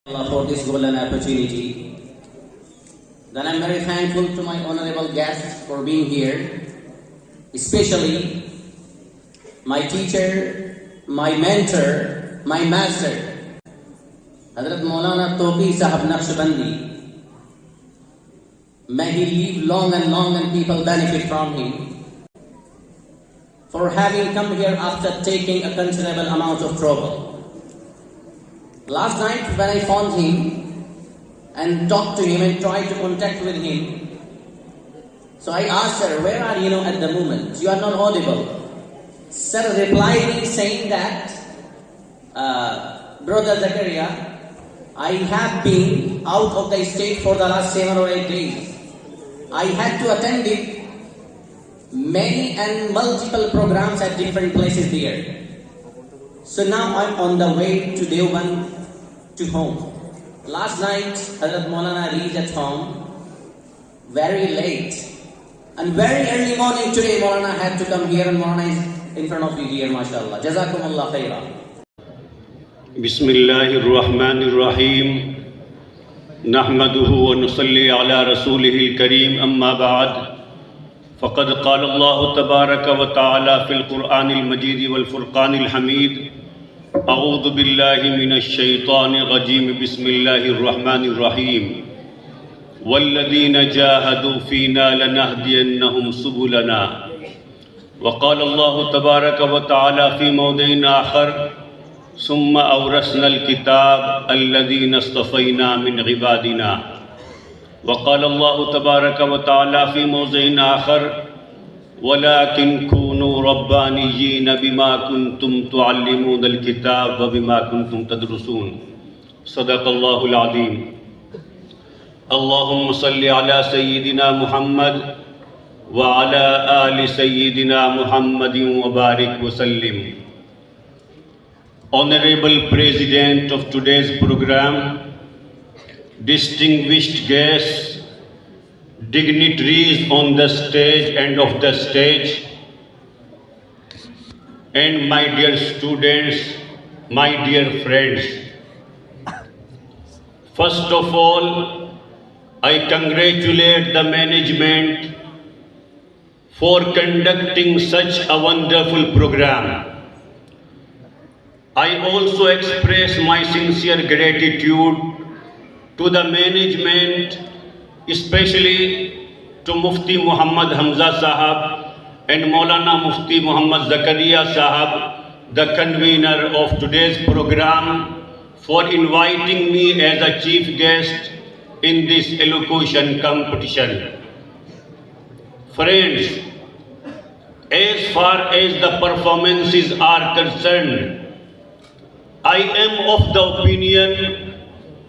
Allah for this golden opportunity. Then I'm very thankful to my honorable guests for being here, especially my teacher, my mentor, my master, Hazrat Maulana Tawqi Sahab Naqshbandi. May he live long and people benefit from him, for having come here after taking a considerable amount of trouble. Last night when I found him and talked to him and tried to contact with him, so I asked her, where are you at the moment? You are not audible. Sir replied me saying that, Brother Zakaria, I have been out of the state for the last 7 or 8 days. I had to attend it many and multiple programs at different places there. So now I'm on the way to Deoband to home. Last night, Hazrat Maulana reached at home very late. And very early morning today, Maulana had to come here and Maulana is in front of you here, mashallah. Jazakumullah khaira. Bismillahir Rahmanir Rahim. Nahmaduhu wa nusalli ala rasulihil kareem amma ba'd. فقد قال الله تبارك وتعالى في القرآن المجيد والفرقان الحميد أعوذ بالله من الشيطان الرجيم بسم الله الرحمن الرحيم والذين جاهدوا فينا لنهدينهم سبلنا وقال الله تبارك وتعالى في موضع آخر ثم أورثنا الكتاب الذين اصطفينا من عبادنا وقال الله تبارك وتعالى في موضع آخر ولكن كونوا ربانيين بما كنتم تعلمون الكتاب وبما كنتم تدرسون صدق الله العظيم. اللهم صل على سيدنا محمد وعلى آل سيدنا محمد وبارك وسلم. Honorable President of today's program, distinguished guests, dignitaries on the stage and off the stage, and my dear students, my dear friends. First of all, I congratulate the management for conducting such a wonderful program. I also express my sincere gratitude to the management, especially to Mufti Muhammad Hamza Sahab and Maulana Mufti Muhammad Zakaria Sahab, the convener of today's program, for inviting me as a chief guest in this elocution competition. Friends, as far as the performances are concerned, I am of the opinion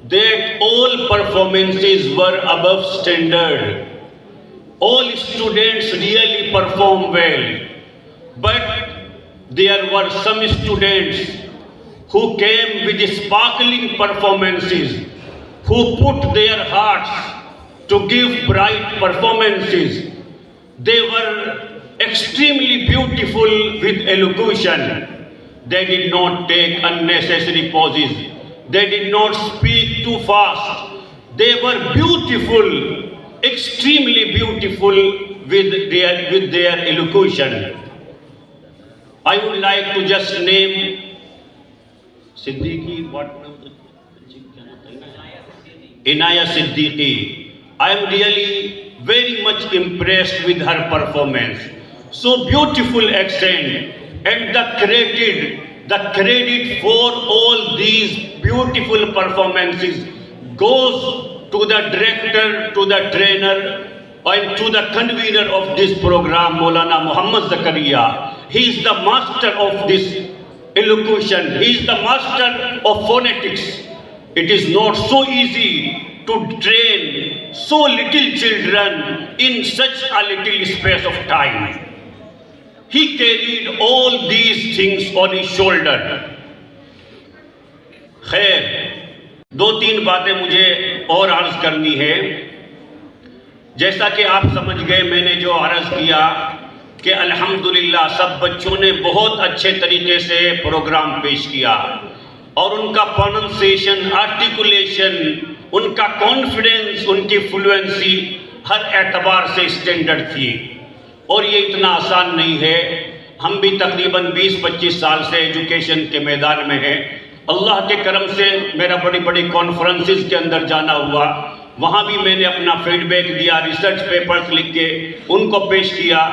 that all performances were above standard. All students really performed well, but there were some students who came with sparkling performances, who put their hearts to give bright performances. They were extremely beautiful with elocution. They did not take unnecessary pauses. They did not speak too fast. They were beautiful, extremely beautiful with their elocution. I would like to just name Siddiqui, Inaya Siddiqui. I am really very much impressed with her performance. So beautiful accent, and the credit for all these beautiful performances goes to the director, to the trainer, and to the convener of this program, Maulana Muhammad Zakaria. He is the master of this elocution. He is the master of phonetics. It is not so easy to train so little children in such a little space of time. He carried all these things on his shoulder. خیر، 2-3 باتیں مجھے اور عرض کرنی ہے. جیسا کہ آپ سمجھ گئے، میں نے جو عرض کیا کہ الحمدللہ سب بچوں نے بہت اچھے طریقے سے پروگرام پیش کیا. اور ان کا پروننسیشن، آرٹیکولیشن، ان کا کانفیڈنس، ان کی فلوئنسی ہر اعتبار سے اسٹینڈرڈ تھی. اور یہ اتنا آسان نہیں ہے. ہم بھی تقریباً 20-25 سال سے ایجوکیشن کے میدان میں ہیں. اللہ کے کرم سے میرا بڑی بڑی کانفرنسز کے اندر جانا ہوا، وہاں بھی میں نے اپنا فیڈ بیک دیا، ریسرچ پیپرز لکھ کے ان کو پیش کیا.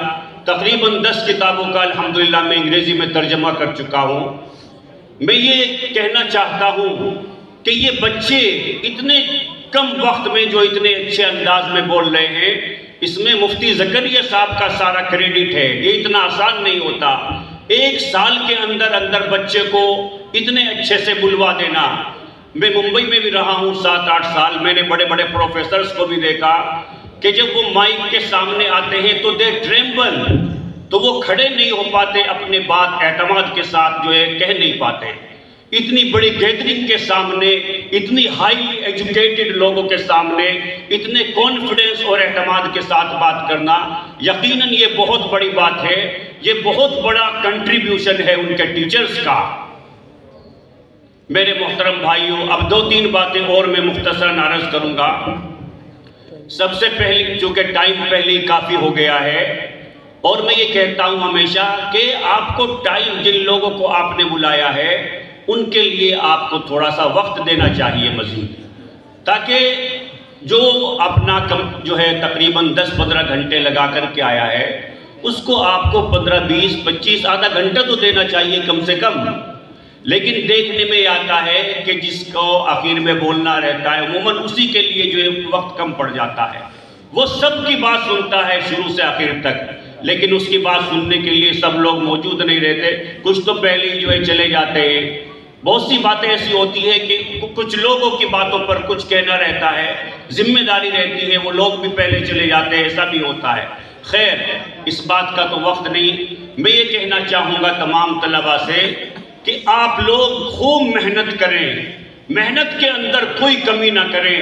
تقریباً 10 کتابوں کا الحمدللہ میں انگریزی میں ترجمہ کر چکا ہوں. میں یہ کہنا چاہتا ہوں کہ یہ بچے اتنے کم وقت میں جو اتنے اچھے انداز میں بول رہے ہیں، اس میں مفتی زکریا صاحب کا سارا کریڈٹ ہے. یہ اتنا آسان نہیں ہوتا. 1 سال کے اندر اندر بچے کو اتنے اچھے سے بلوا دینا. میں ممبئی میں بھی رہا ہوں 7-8 سال. میں نے بڑے بڑے پروفیسرز کو بھی دیکھا کہ جب وہ مائک کے سامنے آتے ہیں تو دے ٹریمبل، تو وہ کھڑے نہیں ہو پاتے، اپنے بات اعتماد کے ساتھ جو ہے کہہ نہیں پاتے. اتنی بڑی گیدرنگ کے سامنے، اتنی ہائی ایجوکیٹڈ لوگوں کے سامنے اتنے کانفیڈنس اور اعتماد کے ساتھ بات کرنا یقیناً یہ بہت بڑی بات ہے. یہ بہت بڑا کنٹریبیوشن ہے ان کے ٹیچرز کا. میرے محترم بھائیوں، اب 2-3 باتیں اور میں مختصراً عرض کروں گا. سب سے پہلی، چونکہ ٹائم پہلے ہی کافی ہو گیا ہے، اور میں یہ کہتا ہوں ہمیشہ کہ آپ کو ٹائم، جن لوگوں کو آپ نے بلایا ہے ان کے لیے آپ کو تھوڑا سا وقت دینا چاہیے مزید، تاکہ جو اپنا جو ہے تقریباً 10-15 گھنٹے لگا کر کے آیا ہے، اس کو آپ کو 15-20-25 آدھا گھنٹہ تو دینا چاہیے کم سے کم. لیکن دیکھنے میں آتا ہے کہ جس کو آخر میں بولنا رہتا ہے عموماً اسی کے لیے جو ہے وقت کم پڑ جاتا ہے. وہ سب کی بات سنتا ہے شروع سے آخر تک، لیکن اس کی بات سننے کے لیے سب لوگ موجود نہیں رہتے. کچھ تو پہلے ہی جو ہے چلے جاتے ہیں. بہت سی باتیں ایسی ہوتی ہے کہ کچھ لوگوں کی باتوں پر کچھ کہنا رہتا ہے، ذمہ داری رہتی ہے، وہ لوگ بھی پہلے چلے جاتے ہیں، ایسا بھی ہوتا ہے. خیر، اس بات کا تو وقت نہیں. میں یہ کہنا چاہوں گا تمام طلباء سے کہ آپ لوگ خوب محنت کریں، محنت کے اندر کوئی کمی نہ کریں.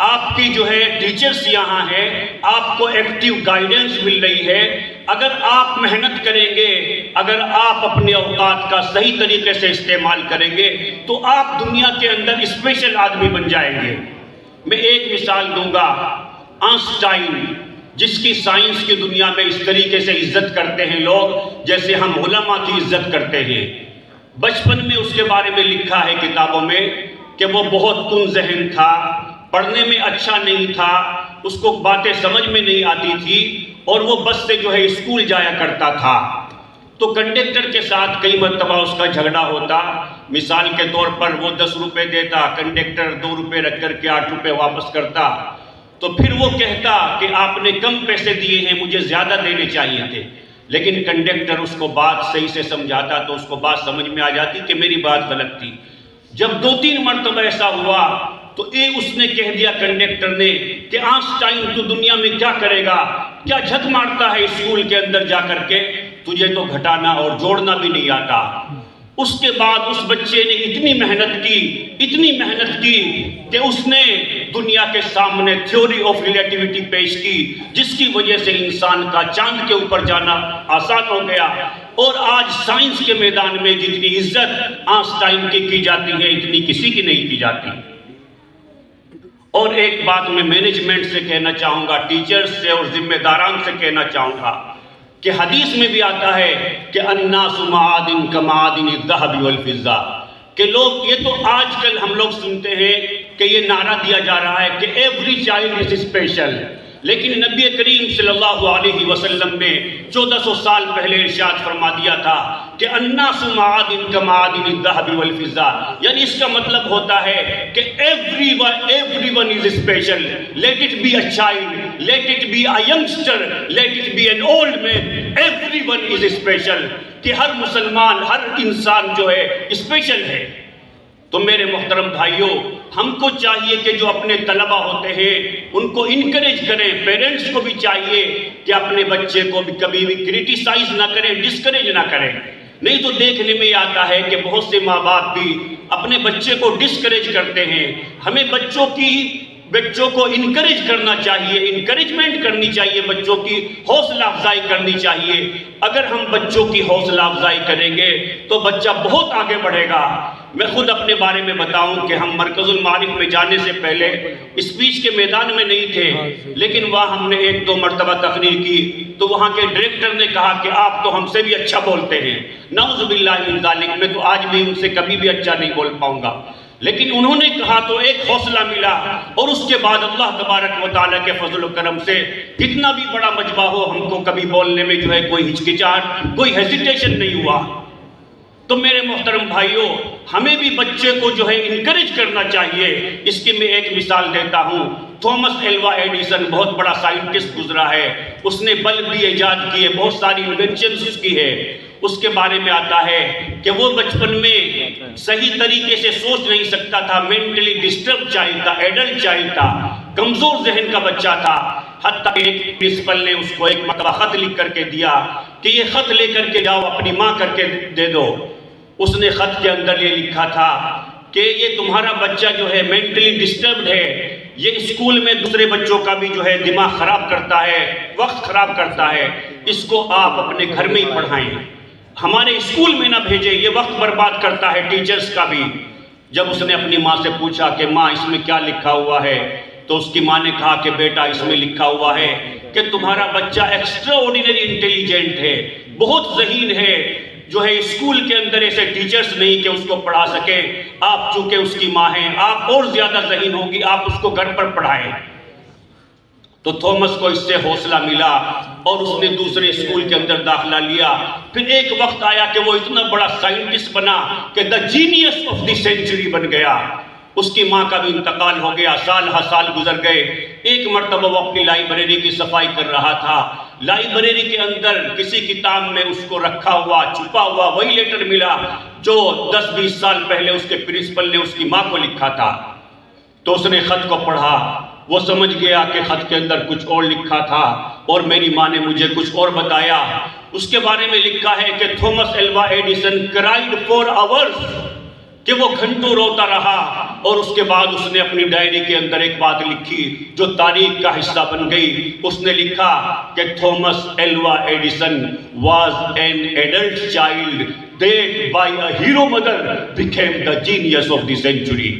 آپ کی جو ہے ٹیچرز یہاں ہیں، آپ کو ایکٹیو گائیڈنس مل رہی ہے. اگر آپ محنت کریں گے، اگر آپ اپنے اوقات کا صحیح طریقے سے استعمال کریں گے تو آپ دنیا کے اندر اسپیشل آدمی بن جائیں گے. میں ایک مثال دوں گا. آئنسٹائن، جس کی سائنس کی دنیا میں اس طریقے سے عزت کرتے ہیں لوگ جیسے ہم علماء کی عزت کرتے ہیں. بچپن میں اس کے بارے میں لکھا ہے کتابوں میں کہ وہ بہت کن ذہن تھا، پڑھنے میں اچھا نہیں تھا، اس کو باتیں سمجھ میں نہیں آتی تھی، اور وہ بس سے جو ہے اسکول جایا کرتا تھا. تو کنڈکٹر کے ساتھ کئی مرتبہ اس کا جھگڑا ہوتا. مثال کے طور پر وہ 10 روپے دیتا، کنڈکٹر 2 روپے رکھ کر کے 8 روپے واپس کرتا. تو پھر وہ کہتا کہ آپ نے کم پیسے دیے ہیں، مجھے زیادہ دینے چاہیے تھے. لیکن کنڈکٹر اس کو بات صحیح سے سمجھاتا تو اس کو بات سمجھ میں آ جاتی کہ میری بات غلط تھی. جب 2-3 مرتبہ ایسا ہوا تو اس نے کہہ دیا کنڈکٹر نے کہ آئنسٹائن تو دنیا میں کیا کرے گا، کیا جھک مارتا ہے اسکول کے اندر جا کر کے، تجھے تو گھٹانا اور جوڑنا بھی نہیں آتا. اس کے بعد اس بچے نے اتنی محنت کی کہ اس نے دنیا کے سامنے تھیوری آف ریلیٹیوٹی پیش کی، جس کی وجہ سے انسان کا چاند کے اوپر جانا آسان ہو گیا. اور آج سائنس کے میدان میں جتنی عزت آئنسٹائن کی جاتی ہے اتنی کسی کی نہیں کی جاتی. اور ایک بات میں مینجمنٹ سے کہنا چاہوں گا، ٹیچرز سے اور ذمہ داران سے کہنا چاہوں گا کہ حدیث میں بھی آتا ہے کہ الناس معادن کمعادن الذهب والفضة، کہ لوگ، یہ تو آج کل ہم لوگ سنتے ہیں کہ یہ نعرہ دیا جا رہا ہے کہ ایوری چائلڈ از اسپیشل. لیکن نبی کریم صلی اللہ علیہ وسلم نے 1400 سال پہلے ارشاد فرما دیا تھا کہ الناس معادن کمعادن الذهب والفضة، یعنی اس کا مطلب ہوتا ہے کہ everyone is special. Let it be a child, let it be a youngster, let it be an old man, everyone is special. کہ ہر مسلمان، ہر انسان جو ہے اسپیشل ہے. تو میرے محترم بھائیوں، ہم کو چاہیے کہ جو اپنے طلبہ ہوتے ہیں ان کو انکریج کریں. پیرنٹس کو بھی چاہیے کہ اپنے بچے کو بھی کبھی بھی کریٹیسائز نہ کریں، ڈسکریج نہ کریں. نہیں تو دیکھنے میں آتا ہے کہ بہت سے ماں باپ بھی اپنے بچے کو ڈسکریج کرتے ہیں. ہمیں بچوں کو انکریج کرنا چاہیے، انکریجمنٹ کرنی چاہیے، بچوں کی حوصلہ افزائی کرنی چاہیے. اگر ہم بچوں کی حوصلہ افزائی کریں گے تو بچہ بہت آگے بڑھے گا. میں خود اپنے بارے میں بتاؤں کہ ہم مرکز المعارف میں جانے سے پہلے اسپیچ کے میدان میں نہیں تھے، لیکن وہاں ہم نے 1-2 مرتبہ تقریر کی تو وہاں کے ڈائریکٹر نے کہا کہ آپ تو ہم سے بھی اچھا بولتے ہیں۔ نعوذ باللہ من ذالک، میں تو آج بھی ان سے کبھی بھی اچھا نہیں بول پاؤں گا، لیکن انہوں نے کہا تو ایک حوصلہ ملا، اور اس کے بعد اللہ تبارک و تعالیٰ کے فضل و کرم سے کتنا بھی بڑا مجمع ہو ہم کو کبھی بولنے میں جو ہے کوئی ہچکچاہٹ، کوئی ہیزیٹیشن نہیں ہوا۔ تو میرے محترم بھائیوں، ہمیں بھی بچے کو جو ہے انکریج کرنا چاہیے۔ اس کی میں ایک مثال دیتا ہوں۔ تھامس ایلوا ایڈیسن بہت بڑا سائنٹسٹ گزرا ہے، اس نے بلب بھی ایجاد کیے، بہت ساری انوینشنز اس کی ہے۔ اس کے بارے میں آتا ہے کہ وہ بچپن میں صحیح طریقے سے سوچ نہیں سکتا تھا، مینٹلی ڈسٹرب چائلڈ تھا، ایڈلٹ چائلڈ تھا، کمزور ذہن کا بچہ تھا۔ حتیٰ کہ ایک پرنسپل نے اس کو ایک مرتبہ خط لکھ کر کے دیا کہ یہ خط لے کر کے جاؤ اپنی ماں کر کے دے دو۔ اس نے خط کے اندر یہ لکھا تھا کہ یہ تمہارا بچہ جو ہے مینٹلی ڈسٹربڈ ہے، یہ اسکول میں دوسرے بچوں کا بھی جو ہے دماغ خراب کرتا ہے، وقت خراب کرتا ہے، اس کو آپ اپنے گھر میں ہی پڑھائیں، ہمارے اسکول میں نہ بھیجیں، یہ وقت برباد کرتا ہے ٹیچرز کا بھی۔ جب اس نے اپنی ماں سے پوچھا کہ ماں اس میں کیا لکھا ہوا ہے، تو اس کی ماں نے کہا کہ بیٹا اس میں لکھا ہوا ہے کہ تمہارا بچہ ایکسٹرا آرڈینری انٹیلیجنٹ ہے، بہت ذہین ہے، جو ہے اسکول کے اندر ایسے ٹیچرز نہیں کہ اس کو پڑھا سکے، آپ چونکہ اس کی ماں ہیں آپ اور زیادہ ذہین ہوگی، آپ اس کو گھر پر پڑھائیں۔ تو تھامس کو اس سے حوصلہ ملا اور اس نے دوسرے اسکول کے اندر داخلہ لیا۔ پھر ایک وقت آیا کہ وہ اتنا بڑا سائنٹسٹ بنا کہ دا جینیس آف دی سینچری بن گیا۔ اس کی ماں کا بھی انتقال ہو گیا، سال ہر سال گزر گئے۔ ایک مرتبہ وہ اپنی لائبریری کی صفائی کر رہا تھا، لائبریری کے اندر کسی کتاب میں اس کو رکھا ہوا چھپا ہوا وہی لیٹر ملا جو 10-20 سال پہلے اس کے پرنسپل نے اس کی ماں کو لکھا تھا۔ تو اس نے خط کو پڑھا، وہ سمجھ گیا کہ خط کے اندر کچھ اور لکھا تھا اور میری ماں نے مجھے کچھ اور بتایا۔ اس کے بارے میں لکھا ہے کہ Thomas Alva Edison cried for hours, کہ وہ گھنٹوں روتا رہا، اور اس کے بعد اس نے اپنی ڈائری کے اندر ایک بات لکھی جو تاریخ کا حصہ بن گئی۔ اس نے لکھا کہ Thomas Alva Edison was an adult child that by a hero mother became the genius of the century.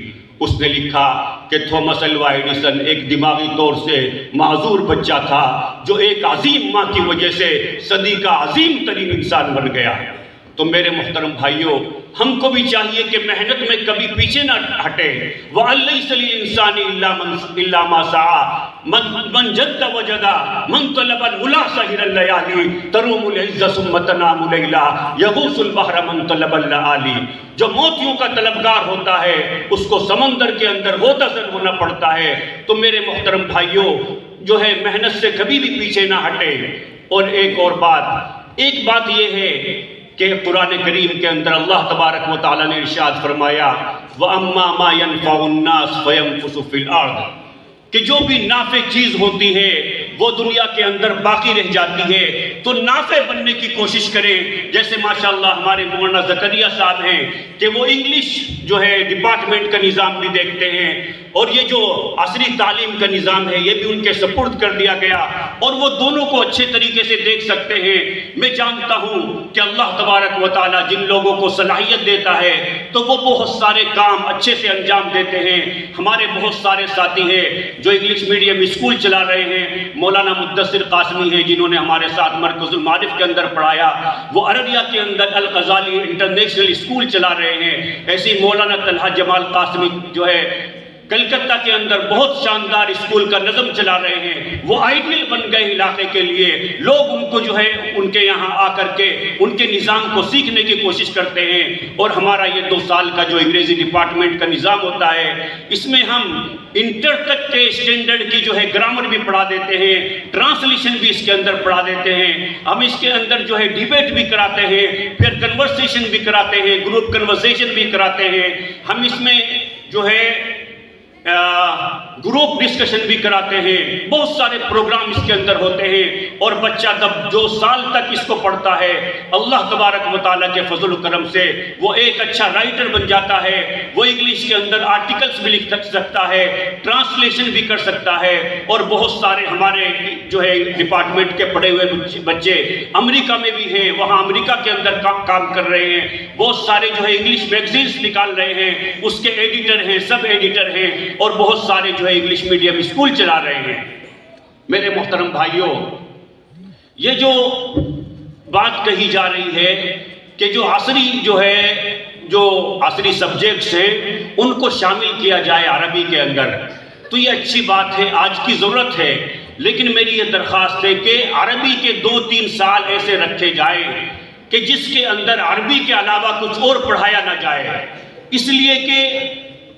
اس نے لکھا کہ تھامس ایلوا ایڈیسن ایک دماغی طور سے معذور بچہ تھا جو ایک عظیم ماں کی وجہ سے صدی کا عظیم ترین انسان بن گیا۔ تو میرے محترم بھائیوں، ہم کو بھی چاہیے کہ محنت میں کبھی پیچھے نہ ہٹے۔ وَأَلَّيْسَ لِلْإِنسَانِ إِلَّا مَا سَعَى مَنْ جَدَّ وَجَدَى مَنْ طَلَبَ الْعُلَا سَهِرَ اللَّيَالِي تَرُومُ الْعِزَّ ثُمَّ تَنَامُ لَيْلًا يَغُوصُ الْبَحْرَ مَنْ طَلَبَ اللَّآلِي۔ جو موتیوں کا طلبگار ہوتا ہے اس کو سمندر کے اندر غوطہ زن ہونا پڑتا ہے۔ تو میرے محترم بھائیوں، جو ہے محنت سے کبھی بھی پیچھے نہ ہٹے۔ اور ایک اور بات یہ ہے کہ قرآن کریم کے اندر اللہ تبارک و تعالیٰ نے ارشاد فرمایا وَأَمَّا مَا يَنْفَعُ النَّاسِ فَيَمْكُثُ فِي الْأَرْضِ، کہ جو بھی نافع چیز ہوتی ہے وہ دنیا کے اندر باقی رہ جاتی ہے، تو نافع بننے کی کوشش کریں۔ جیسے ماشاءاللہ ہمارے مولانا زکریا صاحب ہیں کہ وہ انگلش جو ہے ڈپارٹمنٹ کا نظام بھی دیکھتے ہیں، اور یہ جو عصری تعلیم کا نظام ہے یہ بھی ان کے سپرد کر دیا گیا، اور وہ دونوں کو اچھے طریقے سے دیکھ سکتے ہیں۔ میں جانتا ہوں کہ اللہ تبارک و تعالیٰ جن لوگوں کو صلاحیت دیتا ہے تو وہ بہت سارے کام اچھے سے انجام دیتے ہیں۔ ہمارے بہت سارے ساتھی ہیں جو انگلش میڈیم اسکول چلا رہے ہیں، مولانا مدثر قاسمی ہیں جنہوں نے ہمارے ساتھ مرکز المعارف کے اندر پڑھایا، وہ عربیہ کے اندر الغزالی انٹرنیشنل اسکول چلا رہے ہیں۔ ایسی مولانا طلحہ جمال قاسمی جو ہے کلکتہ کے اندر بہت شاندار اسکول کا نظم چلا رہے ہیں، وہ آئیڈیل بن گئے علاقے کے لیے۔ لوگ ان کو جو ہے ان کے یہاں آ کر کے ان کے نظام کو سیکھنے کی کوشش کرتے ہیں۔ اور ہمارا یہ 2 سال کا جو انگریزی ڈپارٹمنٹ کا نظام ہوتا ہے اس میں ہم انٹر تک کے اسٹینڈرڈ کی جو ہے گرامر بھی پڑھا دیتے ہیں، ٹرانسلیشن بھی اس کے اندر پڑھا دیتے ہیں، ہم اس کے اندر جو ہے ڈیبیٹ بھی کراتے ہیں، پھر کنورسیشن بھی کراتے ہیں، گروپ کنورسیشن بھی کراتے ہیں۔ ہم اس میں جو ہے گروپ ڈسکشن بھی کراتے ہیں، بہت سارے پروگرام اس کے اندر ہوتے ہیں، اور بچہ جو سال تک اس کو پڑھتا ہے اللہ تبارک و تعالیٰ کے فضل و کرم سے وہ ایک اچھا رائٹر بن جاتا ہے، وہ انگلش کے اندر آرٹیکلز بھی لکھ سکتا ہے، ٹرانسلیشن بھی کر سکتا ہے، اور بہت سارے ہمارے جو ہے ڈپارٹمنٹ کے پڑھے ہوئے بچے امریکہ میں بھی ہیں، وہاں امریکہ کے اندر کام کر رہے ہیں، بہت سارے جو ہے انگلش میگزینز نکال رہے ہیں، اس کے ایڈیٹر ہیں، سب ایڈیٹر ہیں، اور بہت سارے جو ہے انگلش میڈیم اسکول چلا رہے ہیں۔ میرے محترم بھائیوں، یہ جو بات کہی جا رہی ہے کہ جو عصری سبجیکٹس ہیں ان کو شامل کیا جائے عربی کے اندر، تو یہ اچھی بات ہے، آج کی ضرورت ہے، لیکن میری یہ درخواست ہے کہ عربی کے 2-3 سال ایسے رکھے جائیں کہ جس کے اندر عربی کے علاوہ کچھ اور پڑھایا نہ جائے، اس لیے کہ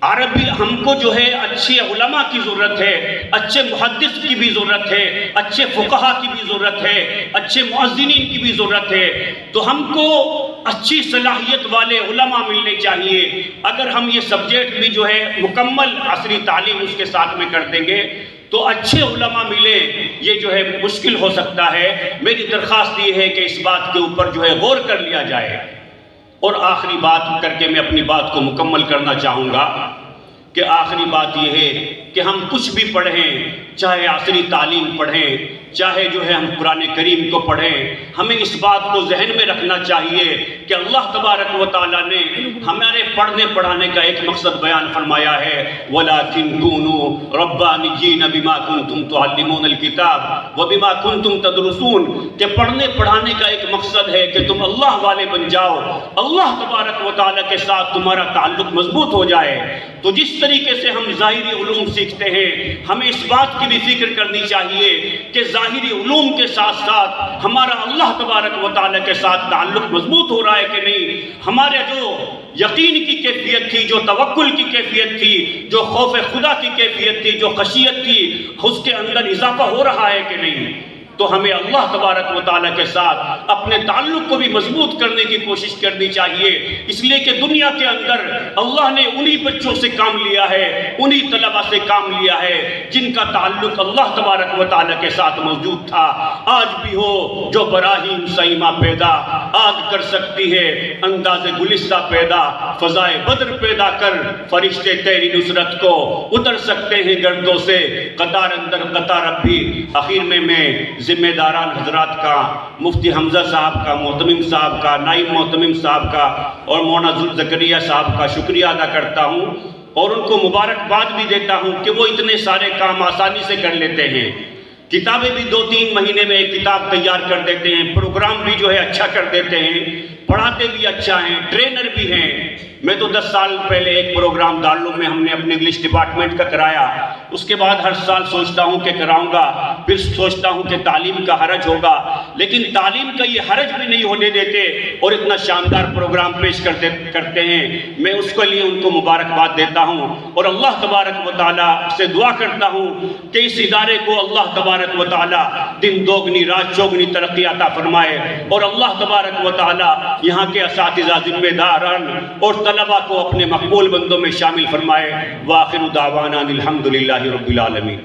عربی ہم کو جو ہے اچھے علماء کی ضرورت ہے، اچھے محدث کی بھی ضرورت ہے، اچھے فقہا کی بھی ضرورت ہے، اچھے مؤذنین کی بھی ضرورت ہے، تو ہم کو اچھی صلاحیت والے علماء ملنے چاہیے۔ اگر ہم یہ سبجیکٹ بھی جو ہے مکمل عصری تعلیم اس کے ساتھ میں کر دیں گے تو اچھے علماء ملیں، یہ جو ہے مشکل ہو سکتا ہے۔ میری درخواست یہ ہے کہ اس بات کے اوپر جو ہے غور کر لیا جائے۔ اور آخری بات کر کے میں اپنی بات کو مکمل کرنا چاہوں گا کہ آخری بات یہ ہے کہ ہم کچھ بھی پڑھیں، چاہے عصری تعلیم پڑھیں، چاہے جو ہے ہم قرآن کریم کو پڑھیں، ہمیں اس بات کو ذہن میں رکھنا چاہیے کہ اللہ تبارک و تعالیٰ نے ہمارے پڑھنے پڑھانے کا ایک مقصد بیان فرمایا ہے، وَلَٰكِن كُونُوا رَبَّانِيِّينَ بِمَا كُنتُمْ تُعَلِّمُونَ الْكِتَابَ وَبِمَا كُنتُمْ تَدْرُسُونَ، کہ پڑھنے پڑھانے کا ایک مقصد ہے کہ تم اللہ والے بن جاؤ، اللہ تبارک و تعالیٰ کے ساتھ تمہارا تعلق مضبوط ہو جائے۔ تو جس طریقے سے ہم ظاہری علوم سیکھتے ہیں، ہمیں اس بات کی بھی فکر کرنی چاہیے کہ ظاہری علوم کے ساتھ ساتھ ہمارا اللہ تبارک و تعالیٰ کے ساتھ تعلق مضبوط ہو رہا ہے کہ نہیں، ہمارے جو یقین کی کیفیت تھی، جو توکل کی کیفیت تھی، جو خوف خدا کی کیفیت تھی، جو خشیت تھی، اس کے اندر اضافہ ہو رہا ہے کہ نہیں۔ تو ہمیں اللہ تبارک و تعالیٰ کے ساتھ اپنے تعلق کو بھی مضبوط کرنے کی کوشش کرنی چاہیے، اس لیے کہ دنیا کے اندر اللہ نے انہی بچوں سے کام لیا ہے، انہی طلبہ سے کام لیا ہے جن کا تعلق اللہ تبارک و تعالیٰ کے ساتھ موجود تھا۔ آج بھی ہو جو براہیم سیما پیدا، آگ کر سکتی ہے انداز گلستہ پیدا، فضائے بدر پیدا کر فرشتے تیری نصرت کو اتر سکتے ہیں گردوں سے، قطار اندر قطار اب بھی۔ آخر میں ذمہ داران حضرات کا، مفتی حمزہ صاحب کا، محتمم صاحب کا، نائب محتمم صاحب کا اور مولانا زکریا صاحب کا شکریہ ادا کرتا ہوں، اور ان کو مبارکباد بھی دیتا ہوں کہ وہ اتنے سارے کام آسانی سے کر لیتے ہیں۔ کتابیں بھی 2-3 مہینے میں ایک کتاب تیار کر دیتے ہیں، پروگرام بھی جو ہے اچھا کر دیتے ہیں، پڑھاتے بھی اچھا ہیں، ٹرینر بھی ہیں۔ میں تو 10 سال پہلے ایک پروگرام دارالعلوم میں ہم نے اپنے انگلش ڈپارٹمنٹ کا کرایا، اس کے بعد ہر سال سوچتا ہوں کہ کراؤں گا، پھر سوچتا ہوں کہ تعلیم کا حرج ہوگا، لیکن تعلیم کا یہ حرج بھی نہیں ہونے دیتے اور اتنا شاندار پروگرام پیش کرتے ہیں۔ میں اس کے لیے ان کو مبارکباد دیتا ہوں اور اللہ تبارک و تعالیٰ سے دعا کرتا ہوں کہ اس ادارے کو اللہ تبارک و تعالیٰ دن دوگنی رات چوگنی ترقی عطا فرمائے، اور اللہ تبارک و تعالیٰ یہاں کے اساتذہ، ذمہ داران اور طلبہ کو اپنے مقبول بندوں میں شامل فرمائے۔ وآخر دعوانا الحمدللہ رب العالمین۔